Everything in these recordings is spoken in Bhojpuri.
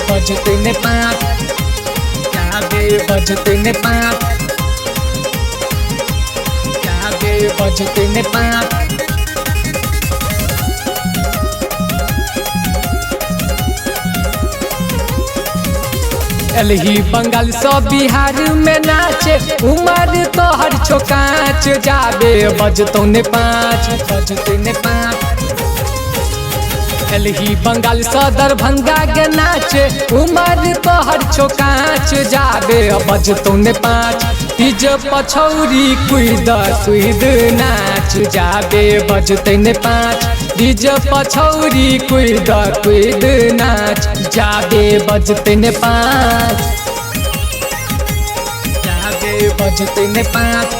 बजते ने पाँच, जाबे बजते ने पाँच, जाबे बजते ने पाँच। एलही बंगाल सब बिहार में नाचे, उमर तोहर छोकाच, जाबे बजतो ने पाँच, बजते ने पाँच। एलही बंगाल स दरभंगा के नाचे, उमर तोहर छोकाच, जाबे बजतो ने पाँच। तीज पछौरी कुद कुद नाच, जाबे बजते ने पाँच। तीज पछौरी कुद कुद नाच, जाबे बजते ने पाँच, जाबे बजते ने पाँच,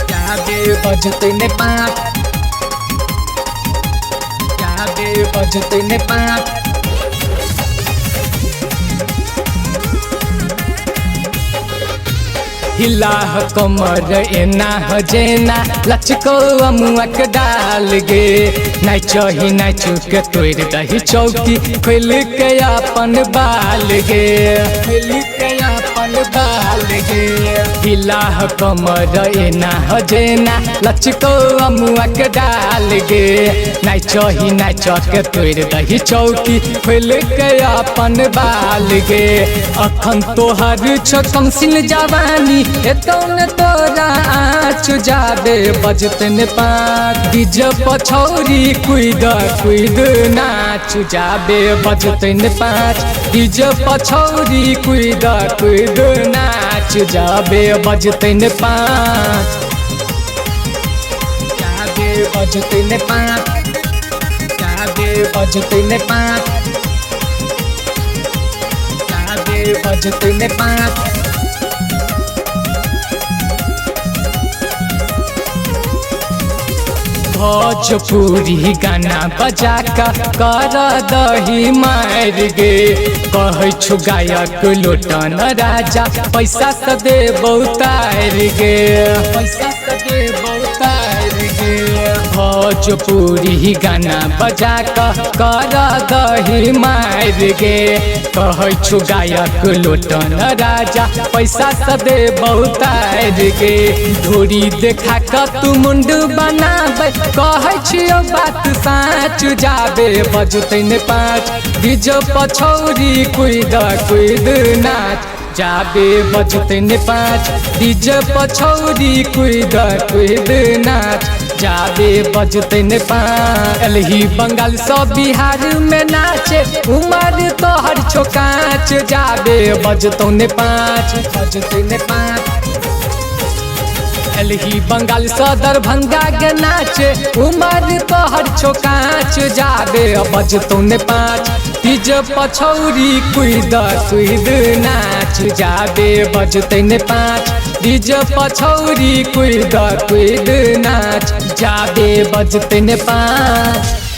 जाबे बजते ने पाँच, जाबे बजते ने पाँच। हिला कमर एना जेना लचको अमुअक डाल गे, नाचो ही नाचू के तोड़ दही चौकी, खोल के अपन बाल गे, खोल के अपन बाल गे। हिला कमर एना जेना लचको अमुअक डाल गे, नाचो ही नाचो के तोड़ दही चौकी, खोल के अपन बाल गे। अखन तोहर छोकम सिन जवानी, एतौन तोरा आँच, जाबे बजते ने पाँच। डीज पछौरी कुद कुद नाच, जाबे बजते ने पाँच। डीज पछौरी कुद कुद नाच, जाबे बजते ने पाँच, जाबे बजते ने पाँच, जाबे बजते ने पाँच, जाबे बजते ने पाँच। भोजपुरी गाना बजा कर दही मार गे, कह छु गायक लोटन राजा, पैसा से दे बहुतार गे, पैसा से दे बहुतार गे। भोजपुरी गाना बजा कर दही मार गे, कह छु गायक लोटन राजा, पैसा से दे बहुतार गे। धोरी देखा कर तू मुंड बनाबे, कहै छियो बात साँच, जाबे बजते ने पाँच। डीज पछौरी कुद कुद नाच, जाबे बजते ने पाँच। डीज पछौरी कुद कुद नाच, जाबे बजते ने पाँच। एलही बंगाल सब बिहार में नाचे, उमर तोहर छोकाच, जाबे बजतो ने पाँच, बजते ने पाँच। एलही बंगाल स दरभंगा के नाचे, उमर तोहर छोकाच, जाबे बजतो ने पाँच। तीज पछौरी कुद कुद नाच, जाबे बजते ने पाँच। तीज पछौरी कुद कुद नाच, जाबे बजते ने पाँच।